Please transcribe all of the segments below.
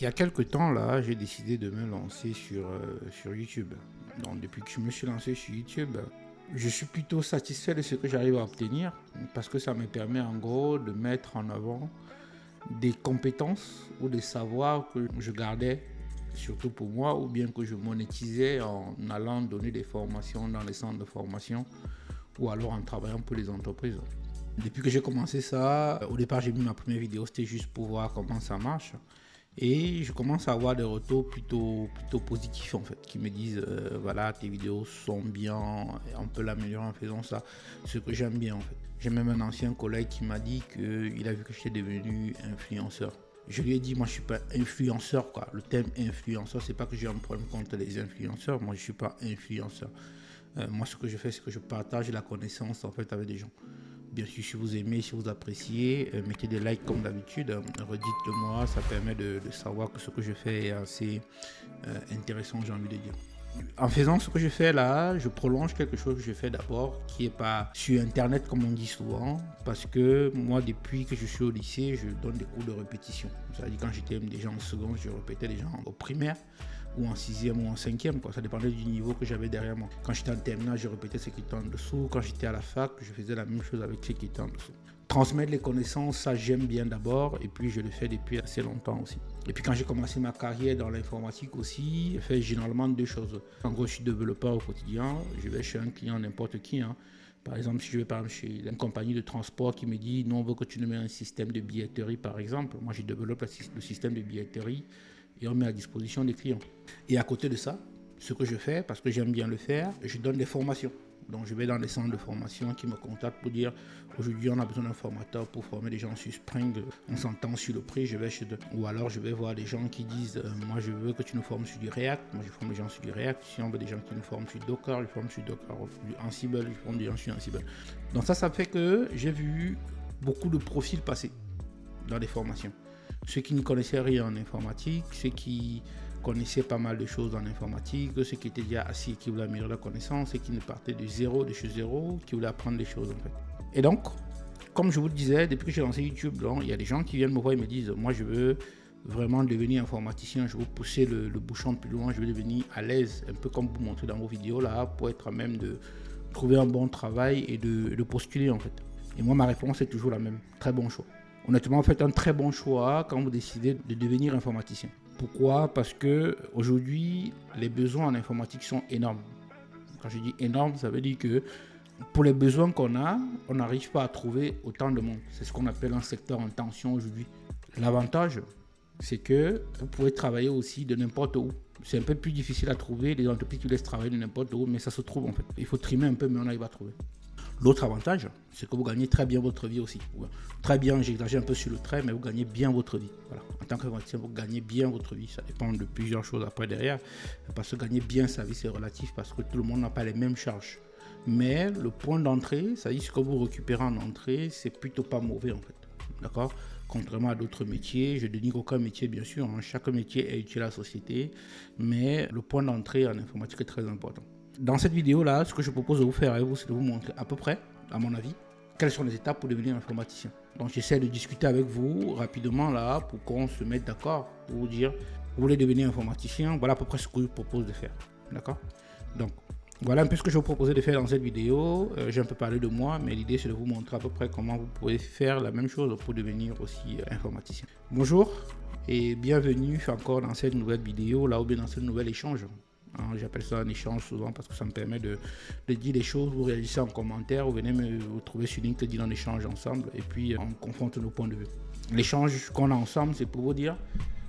Il y a quelques temps, là, j'ai décidé de me lancer sur YouTube. Donc, depuis que je me suis lancé sur YouTube, je suis plutôt satisfait de ce que j'arrive à obtenir parce que ça me permet en gros de mettre en avant des compétences ou des savoirs que je gardais surtout pour moi ou bien que je monétisais en allant donner des formations dans les centres de formation ou alors en travaillant pour les entreprises. Depuis que j'ai commencé ça, au départ j'ai mis ma première vidéo, c'était juste pour voir comment ça marche. Et je commence à avoir des retours plutôt positifs en fait, qui me disent voilà, tes vidéos sont bien, on peut l'améliorer en faisant ça, ce que j'aime bien en fait. J'ai même un ancien collègue qui m'a dit qu'il a vu que j'étais devenu influenceur. Je lui ai dit, moi je suis pas influenceur quoi. Le terme influenceur, c'est pas que j'ai un problème contre les influenceurs, moi je suis pas influenceur. Moi ce que je fais, c'est que je partage la connaissance en fait avec des gens. Bien sûr, si vous aimez, si vous appréciez, mettez des likes comme d'habitude, redites-le moi, ça permet de savoir que ce que je fais est assez intéressant, j'ai envie de dire. En faisant ce que je fais là, je prolonge quelque chose que je fais d'abord, qui n'est pas sur Internet comme on dit souvent, parce que moi, depuis que je suis au lycée, je donne des cours de répétition. C'est-à-dire quand j'étais déjà en seconde, je répétais déjà au primaire, ou en sixième ou en cinquième, quoi. Ça dépendait du niveau que j'avais derrière moi. Quand j'étais en terminale, je répétais ce qui était en dessous. Quand j'étais à la fac, je faisais la même chose avec ce qui était en dessous. Transmettre les connaissances, ça j'aime bien d'abord, et puis je le fais depuis assez longtemps aussi. Et puis quand j'ai commencé ma carrière dans l'informatique aussi, je fais généralement deux choses. En gros, je suis développeur au quotidien, je vais chez un client, n'importe qui, hein. Par exemple, si je vais par exemple chez une compagnie de transport qui me dit non, on veut que tu nous mets un système de billetterie par exemple, moi je développe le système de billetterie et on met à disposition des clients. Et à côté de ça, ce que je fais, parce que j'aime bien le faire, je donne des formations. Donc je vais dans des centres de formation qui me contactent pour dire aujourd'hui on a besoin d'un formateur pour former des gens sur Spring, on s'entend sur le prix, je vais chez eux. Ou alors je vais voir des gens qui disent moi je veux que tu nous formes sur du React, moi je forme des gens sur du React, si on veut des gens qui nous forment sur Docker, je forme sur Docker, du Ansible, je forme des gens sur Ansible. Donc ça fait que j'ai vu beaucoup de profils passer dans des formations. Ceux qui ne connaissaient rien en informatique, ceux qui connaissaient pas mal de choses en informatique, ceux qui étaient déjà assis et qui voulaient améliorer la connaissance, et qui ne partaient de zéro, de chez zéro, qui voulaient apprendre des choses en fait. Et donc, comme je vous le disais, depuis que j'ai lancé YouTube, il y a des gens qui viennent me voir et me disent moi je veux vraiment devenir informaticien, je veux pousser le bouchon plus loin, je veux devenir à l'aise, un peu comme vous montrez dans vos vidéos là, pour être à même de trouver un bon travail et de postuler en fait. Et moi ma réponse est toujours la même, très bon choix. Honnêtement, faites un très bon choix quand vous décidez de devenir informaticien. Pourquoi? Parce que aujourd'hui, les besoins en informatique sont énormes. Quand je dis énorme, ça veut dire que pour les besoins qu'on a, on n'arrive pas à trouver autant de monde. C'est ce qu'on appelle un secteur en tension aujourd'hui. L'avantage, c'est que vous pouvez travailler aussi de n'importe où. C'est un peu plus difficile à trouver, les entreprises qui laissent travailler de n'importe où, mais ça se trouve en fait. Il faut trimer un peu, mais on arrive à trouver. L'autre avantage, c'est que vous gagnez très bien votre vie aussi. Très bien, j'exagère un peu sur le trait, mais vous gagnez bien votre vie. Voilà. En tant qu'informaticien, vous gagnez bien votre vie. Ça dépend de plusieurs choses après derrière. Parce que gagner bien sa vie, c'est relatif parce que tout le monde n'a pas les mêmes charges. Mais le point d'entrée, c'est-à-dire ce que vous récupérez en entrée, c'est plutôt pas mauvais en fait. D'accord? Contrairement à d'autres métiers, je ne dénigre aucun métier bien sûr, hein. Chaque métier est utile à la société, mais le point d'entrée en informatique est très important. Dans cette vidéo-là, ce que je propose de vous faire avec vous, c'est de vous montrer à peu près, à mon avis, quelles sont les étapes pour devenir informaticien. Donc j'essaie de discuter avec vous rapidement là pour qu'on se mette d'accord, pour vous dire, vous voulez devenir informaticien, voilà à peu près ce que je vous propose de faire. D'accord? Donc voilà un peu ce que je vous proposais de faire dans cette vidéo. J'ai un peu parlé de moi, mais l'idée c'est de vous montrer à peu près comment vous pouvez faire la même chose pour devenir aussi informaticien. Bonjour et bienvenue encore dans cette nouvelle vidéo, là ou bien dans ce nouvel échange. J'appelle ça un échange souvent parce que ça me permet de dire des choses, vous réagissez en commentaire, vous venez me retrouver sur LinkedIn, on échange ensemble et puis on confronte nos points de vue. L'échange qu'on a ensemble, c'est pour vous dire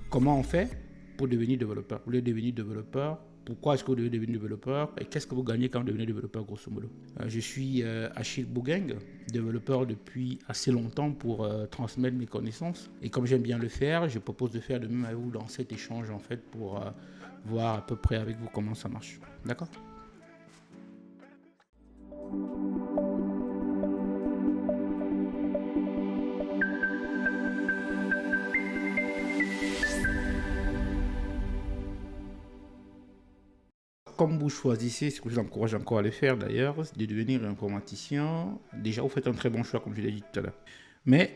comment on fait pour devenir développeur. Vous voulez devenir développeur, pourquoi est-ce que vous devez devenir développeur et qu'est-ce que vous gagnez quand vous devenez développeur grosso modo. Je suis Achille Bougang, développeur depuis assez longtemps pour transmettre mes connaissances et comme j'aime bien le faire, je propose de faire de même avec vous dans cet échange en fait pour voir à peu près avec vous comment ça marche. D'accord ? Comme vous choisissez, ce que je vous encourage encore à le faire d'ailleurs, de devenir informaticien, déjà vous faites un très bon choix comme je l'ai dit tout à l'heure. Mais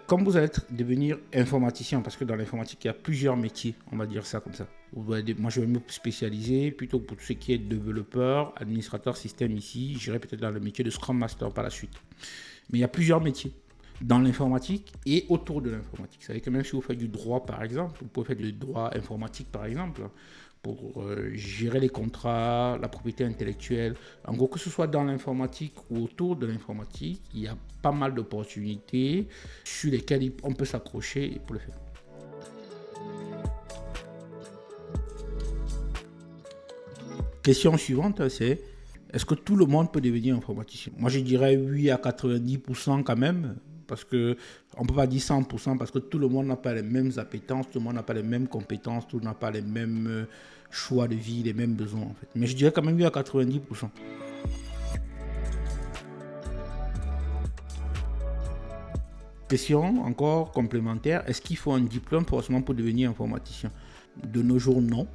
Comme vous allez devenir informaticien, parce que dans l'informatique, il y a plusieurs métiers, on va dire ça comme ça. Moi, je vais me spécialiser plutôt pour tout ce qui est développeur, administrateur système ici. J'irai peut-être dans le métier de Scrum Master par la suite. Mais il y a plusieurs métiers dans l'informatique et autour de l'informatique. C'est-à-dire que même si vous faites du droit, par exemple, vous pouvez faire du droit informatique, par exemple, pour gérer les contrats, la propriété intellectuelle. En gros, que ce soit dans l'informatique ou autour de l'informatique, il y a pas mal d'opportunités sur lesquelles on peut s'accrocher pour le faire. Question suivante, c'est est-ce que tout le monde peut devenir informaticien? Moi, je dirais oui à 90% quand même. Parce que on ne peut pas dire 100% parce que tout le monde n'a pas les mêmes appétences, tout le monde n'a pas les mêmes compétences, tout le monde n'a pas les mêmes choix de vie, les mêmes besoins en fait. Mais je dirais quand même oui à 90%. Question encore complémentaire, est-ce qu'il faut un diplôme forcément pour devenir informaticien? De nos jours, non.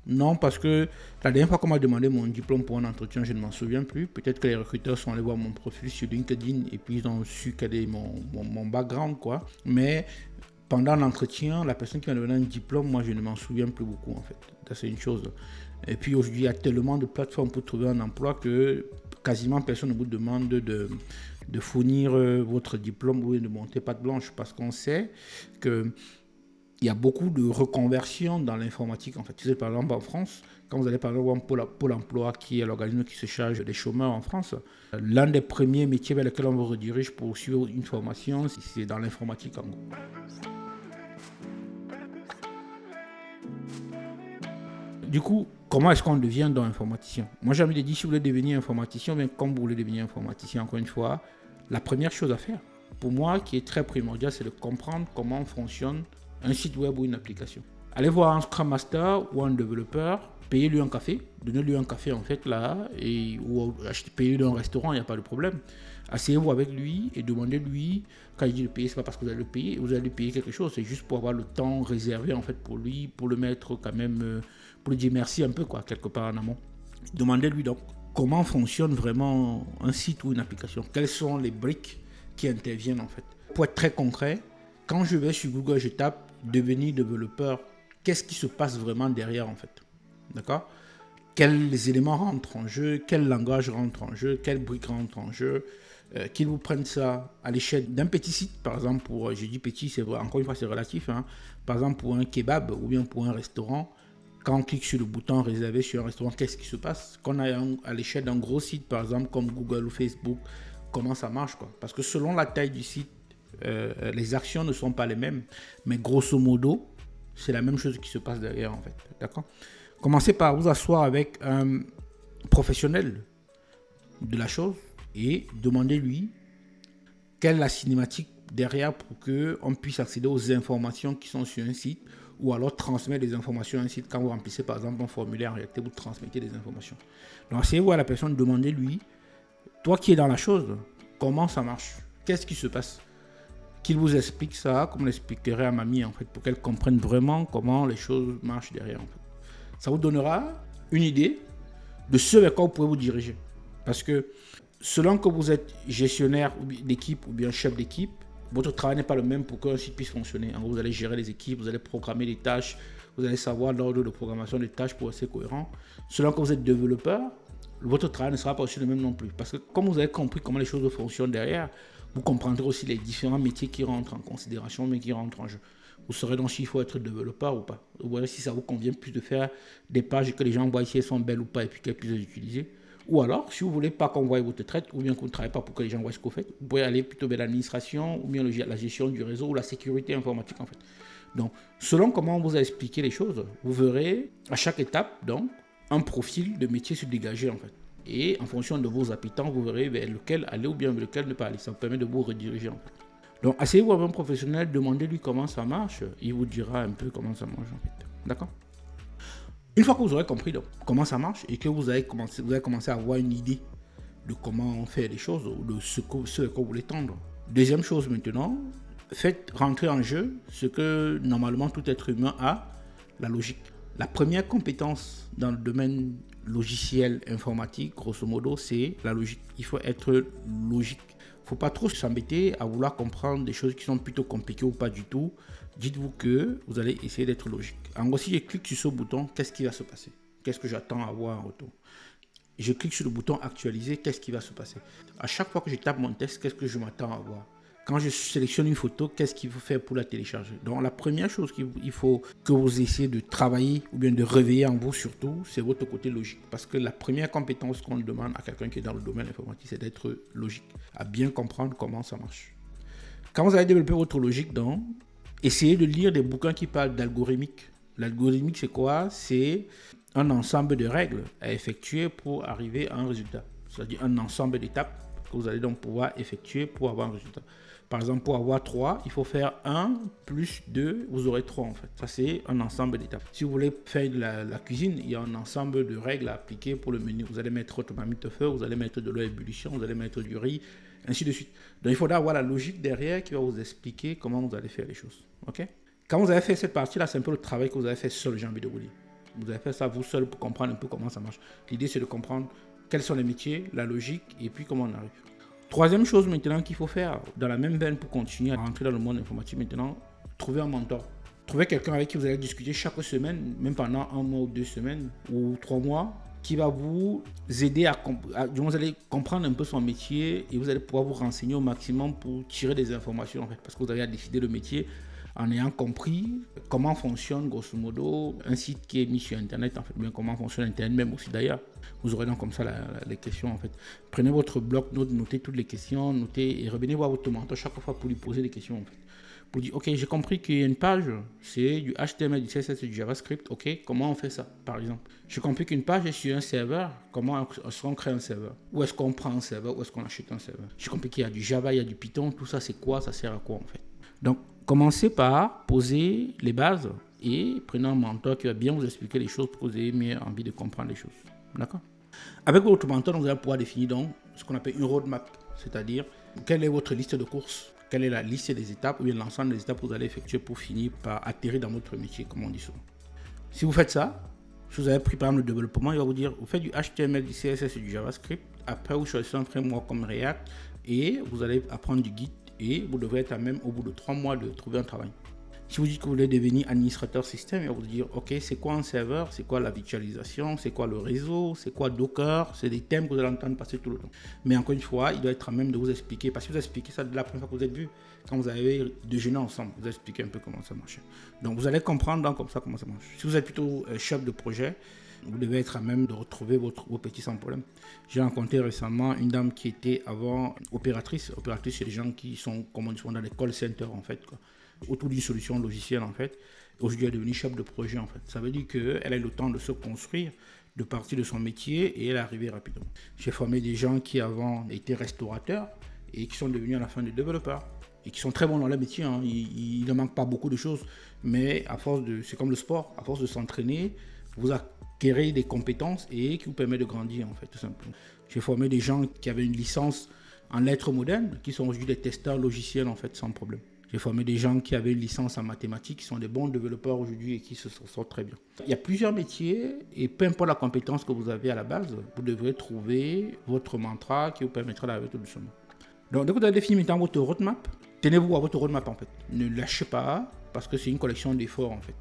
Non, parce que la dernière fois qu'on m'a demandé mon diplôme pour un entretien, je ne m'en souviens plus. Peut-être que les recruteurs sont allés voir mon profil sur LinkedIn et puis ils ont su quel est mon background, quoi. Mais pendant l'entretien, la personne qui m'a donné un diplôme, moi, je ne m'en souviens plus beaucoup, en fait. Ça, c'est une chose. Et puis aujourd'hui, il y a tellement de plateformes pour trouver un emploi que quasiment personne ne vous demande de fournir votre diplôme ou de monter patte blanche parce qu'on sait que il y a beaucoup de reconversions dans l'informatique. En fait, tu sais, par exemple, en France, quand vous allez par exemple Pôle emploi, qui est l'organisme qui se charge des chômeurs en France, l'un des premiers métiers vers lesquels on vous redirige pour suivre une formation, c'est dans l'informatique en gros. Du coup, comment est-ce qu'on devient donc informaticien? Moi, j'ai envie de dire, si vous voulez devenir informaticien, bien comme vous voulez devenir informaticien, encore une fois, la première chose à faire, pour moi, qui est très primordial, c'est de comprendre comment fonctionne un site web ou une application. Allez voir un Scrum Master ou un développeur, payez-lui un café, donnez-lui un café en fait là, ou payez-lui un restaurant, il n'y a pas de problème. Asseyez-vous avec lui et demandez-lui, quand il dit de payer, c'est pas parce que vous allez le payer, vous allez lui payer quelque chose, c'est juste pour avoir le temps réservé en fait pour lui, pour le mettre quand même, pour lui dire merci un peu quoi, quelque part en amont. Demandez-lui donc comment fonctionne vraiment un site ou une application, quelles sont les briques qui interviennent en fait. Pour être très concret, quand je vais sur Google, je tape devenir développeur, qu'est-ce qui se passe vraiment derrière en fait? D'accord? Quels éléments rentrent en jeu? Quel langage rentre en jeu? Quelles briques rentrent en jeu? Qu'ils vous prennent ça à l'échelle d'un petit site, par exemple, pour, je dis petit, c'est vrai, encore une fois, c'est relatif, hein, par exemple pour un kebab ou bien pour un restaurant, quand on clique sur le bouton réservé sur un restaurant, qu'est-ce qui se passe? Qu'on a à l'échelle d'un gros site, par exemple, comme Google ou Facebook, comment ça marche, quoi? Parce que selon la taille du site, les actions ne sont pas les mêmes, mais grosso modo, c'est la même chose qui se passe derrière en fait. D'accord? Commencez par vous asseoir avec un professionnel de la chose et demandez-lui quelle est la cinématique derrière pour qu'on puisse accéder aux informations qui sont sur un site ou alors transmettre des informations à un site. Quand vous remplissez par exemple un formulaire, en réalité, vous transmettez des informations. Donc, asseyez-vous à la personne, demandez-lui, toi qui es dans la chose, comment ça marche? Qu'est-ce qui se passe? Qu'il vous explique ça, comme on l'expliquerait à mamie en fait, pour qu'elle comprenne vraiment comment les choses marchent derrière en fait. Ça vous donnera une idée de ce vers quoi vous pouvez vous diriger. Parce que selon que vous êtes gestionnaire d'équipe ou bien chef d'équipe, votre travail n'est pas le même pour qu'un site puisse fonctionner. En gros, vous allez gérer les équipes, vous allez programmer des tâches, vous allez savoir l'ordre de programmation des tâches pour rester cohérent. Selon que vous êtes développeur, votre travail ne sera pas aussi le même non plus. Parce que comme vous avez compris comment les choses fonctionnent derrière, vous comprendrez aussi les différents métiers qui rentrent en considération, mais qui rentrent en jeu. Vous saurez donc s'il faut être développeur ou pas. Vous verrez si ça vous convient plus de faire des pages que les gens voient si elles sont belles ou pas et puis qu'elles puissent les utiliser. Ou alors, si vous ne voulez pas qu'on voie votre traite ou bien que vous ne travaillez pas pour que les gens voient ce que vous faites, vous pouvez aller plutôt vers l'administration ou bien la gestion du réseau ou la sécurité informatique en fait. Donc, selon comment on vous a expliqué les choses, vous verrez à chaque étape donc un profil de métier se dégager en fait. Et en fonction de vos appétents, vous verrez vers lequel aller ou bien vers lequel ne pas aller. Ça vous permet de vous rediriger en fait. Donc, asseyez-vous avec un professionnel, demandez-lui comment ça marche. Il vous dira un peu comment ça marche en fait. D'accord? Une fois que vous aurez compris donc, comment ça marche et que vous avez commencé à avoir une idée de comment faire les choses ou de ce que vous voulez tendre. Deuxième chose maintenant, faites rentrer en jeu ce que normalement tout être humain a, la logique. La première compétence dans le domaine logiciel informatique, grosso modo, c'est la logique. Il faut être logique. faut pas trop s'embêter à vouloir comprendre des choses qui sont plutôt compliquées ou pas du tout. Dites-vous que vous allez essayer d'être logique. En gros, si je clique sur ce bouton, qu'est-ce qui va se passer? Qu'est-ce que j'attends à voir en retour? Je clique sur le bouton actualiser, qu'est-ce qui va se passer? À chaque fois que je tape mon texte, qu'est-ce que je m'attends à voir? Quand je sélectionne une photo, qu'est-ce qu'il faut faire pour la télécharger? Donc la première chose qu'il faut que vous essayez de travailler ou bien de réveiller en vous surtout, c'est votre côté logique. Parce que la première compétence qu'on demande à quelqu'un qui est dans le domaine informatique, c'est d'être logique, à bien comprendre comment ça marche. Quand vous allez développer votre logique, donc, essayez de lire des bouquins qui parlent d'algorithmique. L'algorithmique, c'est quoi? C'est un ensemble de règles à effectuer pour arriver à un résultat. C'est-à-dire un ensemble d'étapes que vous allez donc pouvoir effectuer pour avoir un résultat. Par exemple, pour avoir 3, il faut faire 1 plus 2, vous aurez 3 en fait. Ça, c'est un ensemble d'étapes. Si vous voulez faire de la cuisine, il y a un ensemble de règles à appliquer pour le menu. Vous allez mettre votre marmite au feu, vous allez mettre de l'eau à ébullition, vous allez mettre du riz, ainsi de suite. Donc, il faudra avoir la logique derrière qui va vous expliquer comment vous allez faire les choses. Ok? Quand vous avez fait cette partie-là, c'est un peu le travail que vous avez fait seul, j'ai envie de vous dire. Vous avez fait ça vous seul pour comprendre un peu comment ça marche. L'idée, c'est de comprendre quels sont les métiers, la logique et puis comment on arrive. Troisième chose maintenant qu'il faut faire, dans la même veine pour continuer à rentrer dans le monde informatique maintenant, trouver un mentor. Trouvez quelqu'un avec qui vous allez discuter chaque semaine, même pendant 1 mois ou 2 semaines ou 3 mois, qui va vous aider vous allez comprendre un peu son métier et vous allez pouvoir vous renseigner au maximum pour tirer des informations en fait, parce que vous avez décidé le métier en ayant compris comment fonctionne grosso modo un site qui est mis sur internet en fait, bien comment fonctionne internet même aussi d'ailleurs. Vous aurez donc comme ça les questions en fait. Prenez votre bloc-notes, notez toutes les questions, notez et revenez voir votre mentor chaque fois pour lui poser des questions en fait. Pour dire ok, j'ai compris qu'il y a une page, c'est du HTML, du CSS et du JavaScript, ok, comment on fait ça par exemple? J'ai compris qu'une page est sur un serveur, comment est-ce qu'on crée un serveur? Où est-ce qu'on prend un serveur? Où est-ce qu'on achète un serveur? J'ai compris qu'il y a du Java, il y a du Python, tout ça c'est quoi? Ça sert à quoi en fait? Donc commencez par poser les bases et prenez un mentor qui va bien vous expliquer les choses pour que vous ayez mieux envie de comprendre les choses. D'accord? Avec votre mentor, vous allez pouvoir définir donc ce qu'on appelle une roadmap, c'est-à-dire quelle est votre liste de courses, quelle est la liste des étapes ou bien l'ensemble des étapes que vous allez effectuer pour finir par atterrir dans votre métier, comme on dit souvent. Si vous faites ça, si vous avez pris par exemple le développement, il va vous dire vous faites du HTML, du CSS et du JavaScript. Après, vous choisissez un framework comme React et vous allez apprendre du Git et vous devrez être à même au bout de 3 mois de trouver un travail. Si vous dites que vous voulez devenir administrateur système, il va vous dire ok, c'est quoi un serveur, c'est quoi la virtualisation, c'est quoi le réseau, c'est quoi Docker, c'est des thèmes que vous allez entendre passer tout le temps. Mais encore une fois, il doit être à même de vous expliquer, parce que vous expliquez ça de la première fois que vous êtes vu, quand vous avez déjeuné ensemble, vous expliquez un peu comment ça marche. Donc vous allez comprendre donc, comme ça comment ça marche. Si vous êtes plutôt chef de projet, vous devez être à même de retrouver vos petits sans problème. J'ai rencontré récemment une dame qui était avant opératrice. Opératrice, c'est des gens qui sont, comme on dit souvent, dans les call centers en fait, quoi, autour d'une solution logicielle en fait. Aujourd'hui, elle est devenue chef de projet en fait. Ça veut dire qu'elle a eu le temps de se construire, de partir de son métier et elle est arrivée rapidement. J'ai formé des gens qui avant étaient restaurateurs et qui sont devenus à la fin des développeurs et qui sont très bons dans leur métier. Hein. Il ne manque pas beaucoup de choses, mais à force c'est comme le sport, à force de s'entraîner, vous acquérez des compétences et qui vous permettent de grandir en fait, tout simplement. J'ai formé des gens qui avaient une licence en lettres modernes, qui sont aujourd'hui des testeurs logiciels en fait, sans problème. J'ai formé des gens qui avaient une licence en mathématiques, qui sont des bons développeurs aujourd'hui et qui se sortent très bien. Il y a plusieurs métiers et peu importe la compétence que vous avez à la base, vous devrez trouver votre mantra qui vous permettra d'arriver tout doucement. Donc, dès que vous avez défini maintenant votre roadmap, tenez-vous à votre roadmap en fait. Ne lâchez pas parce que c'est une collection d'efforts en fait.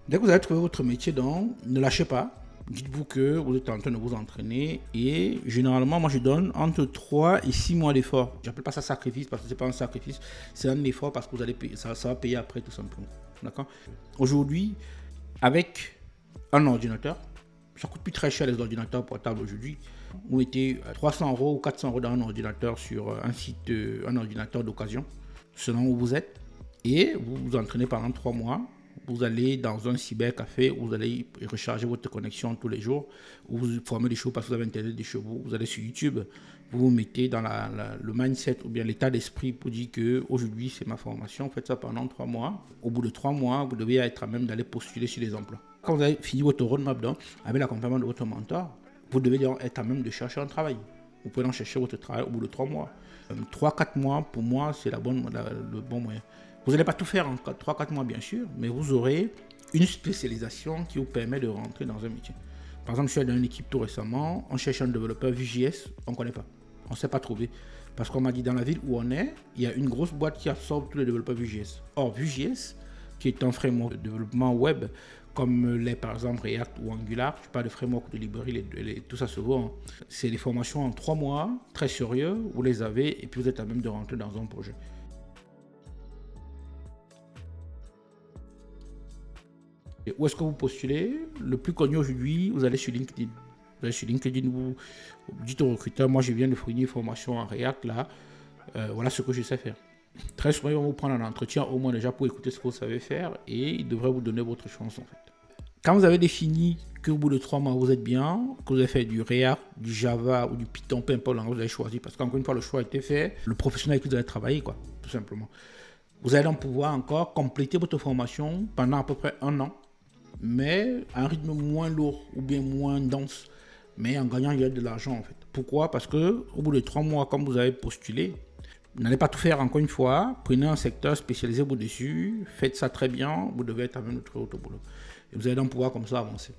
Dès que vous avez trouvé votre métier, donc, ne lâchez pas. Dites-vous que vous êtes en train de vous entraîner et généralement, moi je donne entre 3 et 6 mois d'effort. Je n'appelle pas ça sacrifice parce que ce n'est pas un sacrifice, c'est un effort parce que vous allez payer, ça va payer après tout simplement. D'accord? Aujourd'hui, avec un ordinateur, ça coûte plus très cher les ordinateurs portables aujourd'hui. Vous mettez 300 € ou 400 € dans un ordinateur sur un site, un ordinateur d'occasion, selon où vous êtes, et vous vous entraînez pendant 3 mois. Vous allez dans un cybercafé où vous allez recharger votre connexion tous les jours, où vous formez des choses parce que vous avez Internet de chez vous. Vous allez sur YouTube, vous vous mettez dans le mindset ou bien l'état d'esprit pour dire qu'aujourd'hui c'est ma formation, faites ça pendant 3 mois. Au bout de 3 mois, vous devez être à même d'aller postuler sur les emplois. Quand vous avez fini votre roadmap donc, avec l'accompagnement de votre mentor, vous devez donc être à même de chercher un travail. Vous pouvez en chercher votre travail au bout de 3 mois. 3-4 mois, pour moi, c'est le bon moyen. Vous n'allez pas tout faire en 3-4 mois, bien sûr, mais vous aurez une spécialisation qui vous permet de rentrer dans un métier. Par exemple, je suis dans une équipe tout récemment, on cherche un développeur Vue.js, on ne connaît pas. On ne sait pas trouver. Parce qu'on m'a dit dans la ville où on est, il y a une grosse boîte qui absorbe tous les développeurs Vue.js. Or, Vue.js, qui est un framework de développement web, comme les par exemple React ou Angular, je parle de framework de librairie, tout ça se vaut. Hein. C'est des formations en 3 mois, très sérieux, vous les avez et puis vous êtes à même de rentrer dans un projet. Et où est-ce que vous postulez? Le plus connu aujourd'hui, vous allez sur LinkedIn. Vous allez sur LinkedIn, vous dites au recruteur, moi je viens de fournir une formation en React, là, voilà ce que je sais faire. Très souvent, ils vont vous prendre un entretien au moins déjà pour écouter ce que vous savez faire et ils devraient vous donner votre chance en fait. Quand vous avez défini qu'au bout de 3 mois vous êtes bien, que vous avez fait du React, du Java ou du Python, peu importe vous avez choisi, parce qu'encore une fois le choix a été fait, le professionnel avec qui vous allez travailler, quoi, tout simplement. Vous allez donc pouvoir encore compléter votre formation pendant à peu près 1 an, mais à un rythme moins lourd ou bien moins dense, mais en gagnant de l'argent en fait. Pourquoi? Parce que au bout de 3 mois, comme vous avez postulé, n'allez pas tout faire encore une fois, prenez un secteur spécialisé au-dessus, faites ça très bien, vous devez être à même de trouver votre boulot. Et vous allez donc pouvoir comme ça avancer.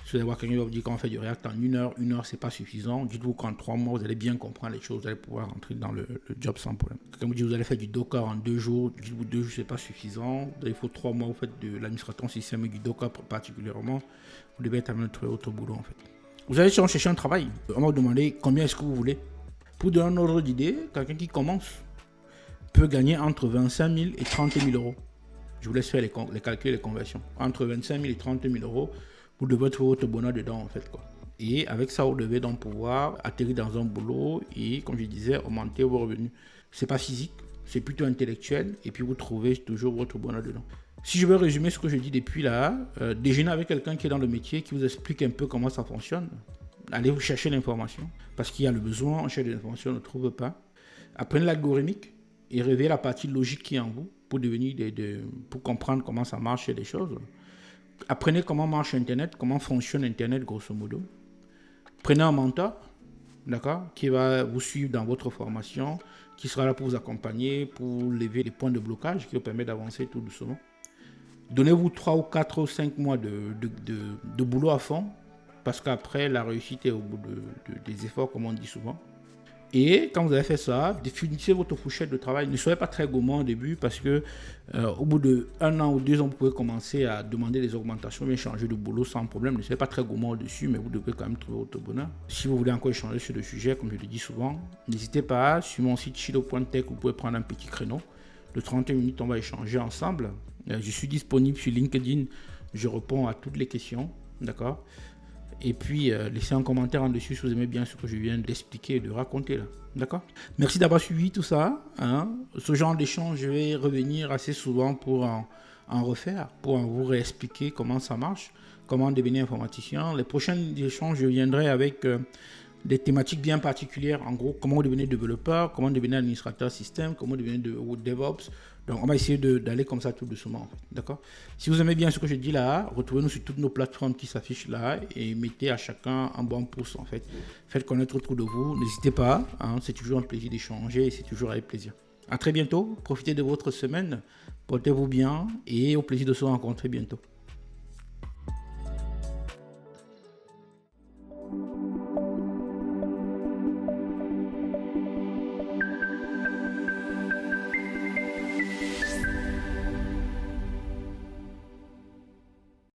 Si vous allez voir quelqu'un qui va vous dire qu'on fait du React en 1 heure, 1 heure c'est pas suffisant, dites-vous qu'en 3 mois vous allez bien comprendre les choses, vous allez pouvoir rentrer dans le job sans problème. Quelqu'un vous dit vous allez faire du Docker en 2 jours, dites-vous 2 jours c'est pas suffisant, il faut 3 mois vous faites de l'administration système et du Docker particulièrement, vous devez être à même de trouver votre boulot en fait. Vous allez chercher un travail, on va vous demander combien est-ce que vous voulez. Pour donner un ordre d'idée, quelqu'un qui commence peut gagner entre 25 000 et 30 000 euros. Je vous laisse faire les calculs et les conversions. Entre 25 000 et 30 000 euros, vous devez trouver votre bonheur dedans en fait, quoi. Et avec ça, vous devez donc pouvoir atterrir dans un boulot et, comme je disais, augmenter vos revenus. C'est pas physique, c'est plutôt intellectuel et puis vous trouvez toujours votre bonheur dedans. Si je veux résumer ce que je dis depuis là, déjeuner avec quelqu'un qui est dans le métier, qui vous explique un peu comment ça fonctionne. Allez vous chercher l'information, parce qu'il y a le besoin, on cherche de l'information, on ne trouve pas. Apprenez l'algorithmique et réveillez la partie logique qui est en vous pour pour comprendre comment ça marche les choses. Apprenez comment marche Internet, comment fonctionne Internet grosso modo. Prenez un mentor, d'accord, qui va vous suivre dans votre formation, qui sera là pour vous accompagner, pour lever les points de blocage qui vous permettent d'avancer tout doucement. Donnez-vous 3 ou 4 ou 5 mois de boulot à fond, parce qu'après, la réussite est au bout des efforts, comme on dit souvent. Et quand vous avez fait ça, définissez votre fourchette de travail. Ne soyez pas très gourmand au début, parce que au bout d'1 an ou 2 ans, vous pouvez commencer à demander des augmentations, mais changer de boulot sans problème. Ne soyez pas très gourmand au-dessus, mais vous devez quand même trouver votre bonheur. Si vous voulez encore échanger sur le sujet, comme je le dis souvent, n'hésitez pas. Sur mon site chilo.tech, vous pouvez prendre un petit créneau. De 30 minutes, on va échanger ensemble. Je suis disponible sur LinkedIn. Je réponds à toutes les questions. D'accord ? Et puis, laissez un commentaire en dessus si vous aimez bien ce que je viens d'expliquer et de raconter là. D'accord? Merci d'avoir suivi tout ça. Hein. Ce genre d'échange, je vais revenir assez souvent pour en refaire, pour vous réexpliquer comment ça marche, comment devenir informaticien. Les prochains échanges, je viendrai avec des thématiques bien particulières. En gros, comment devenir développeur, comment devenir administrateur système, comment devenir DevOps. Donc, on va essayer d'aller comme ça tout doucement. En fait. D'accord? Si vous aimez bien ce que je dis là, retrouvez-nous sur toutes nos plateformes qui s'affichent là et mettez à chacun un bon pouce en fait. Faites connaître autour de vous. N'hésitez pas. Hein, c'est toujours un plaisir d'échanger et c'est toujours avec plaisir. À très bientôt. Profitez de votre semaine. Portez-vous bien et au plaisir de se rencontrer bientôt.